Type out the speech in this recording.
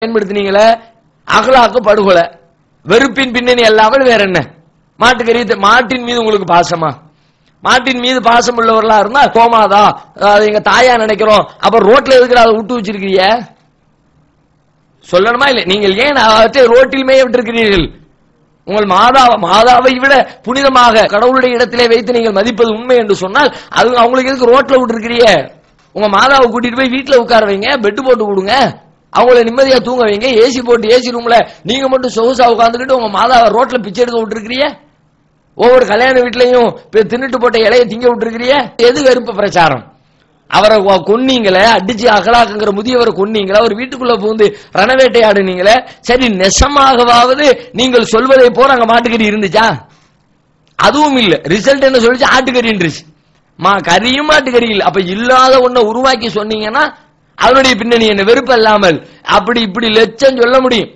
பயன்படுத்தினீங்களே அகலாக்கு படுகொலை வெறுப்பின் பின்னணி அல்லாமல் வேற என்ன? மாட்டுக்கறி மாட்டின் மீது உங்களுக்கு பாசமா? மாட்டின் மீது பாசம் உள்ளவர்களா இருந்தா கோமாதா எங்க தாயா நினைக்கிறோம். அப்ப ரோட்ல எதுக்குற அதை விட்டு வச்சிருக்கீங்க சொல்லணுமா இல்ல? நீங்கள் ஏன் அவற்றை ரோட்டில் மேய விட்டிருக்கிறீர்கள்? உங்கள் மாதாவை விட புனிதமாக கடவுளுடைய இடத்திலே வைத்து நீங்கள் மதிப்பது உண்மை என்று சொன்னால் அது அவங்களுக்கு எதுக்கு ரோட்ல விட்டுருக்கிறீங்க? உங்க மாதாவை கூட்டிட்டு போய் வீட்டுல உட்கார வைங்க, பெட்டு போட்டு கொடுங்க, அவங்கள நிம்மதியா தூங்க வைங்க, ஏசி போட்டு ஏசி ரூம்ல நீங்க மட்டும் சொகுசா உட்காந்துக்கிட்டு உங்க மாதாவை ரோட்ல பிச்சை எடுக்க விட்டுருக்கிறீங்க. ஒவ்வொரு கல்யாண வீட்லயும் தின்னுட்டு போட்ட இலையை திங்க விட்டுருக்கிறீங்க. எது வெறுப்பு பிரச்சாரம்? அவரை கொன்னீங்களே, அடிச்சு அகலாக்குங்கிற முதியவரை கொன்னீங்களே, அவர் வீட்டுக்குள்ள புகுந்து ரணவேட்டை ஆடுனீங்களே, சரி நெசமாகவாவது நீங்கள் சொல்வதை போல அங்க மாட்டுக்கறி இருந்துச்சா? அதுவும் இல்ல. ரிசல்ட் என்ன சொல்லிச்சு? ஆட்டுக்கறி இருந்துச்சு. கறியும் மாட்டுக்கறி இல்ல. அப்ப இல்லாத ஒன்ன உருவாக்கி சொன்னீங்கன்னா அதனுடைய பின்னணி என்ன? வெறுப்பு அல்லாமல் அப்படி இப்படி லட்சம் சொல்ல முடியும்.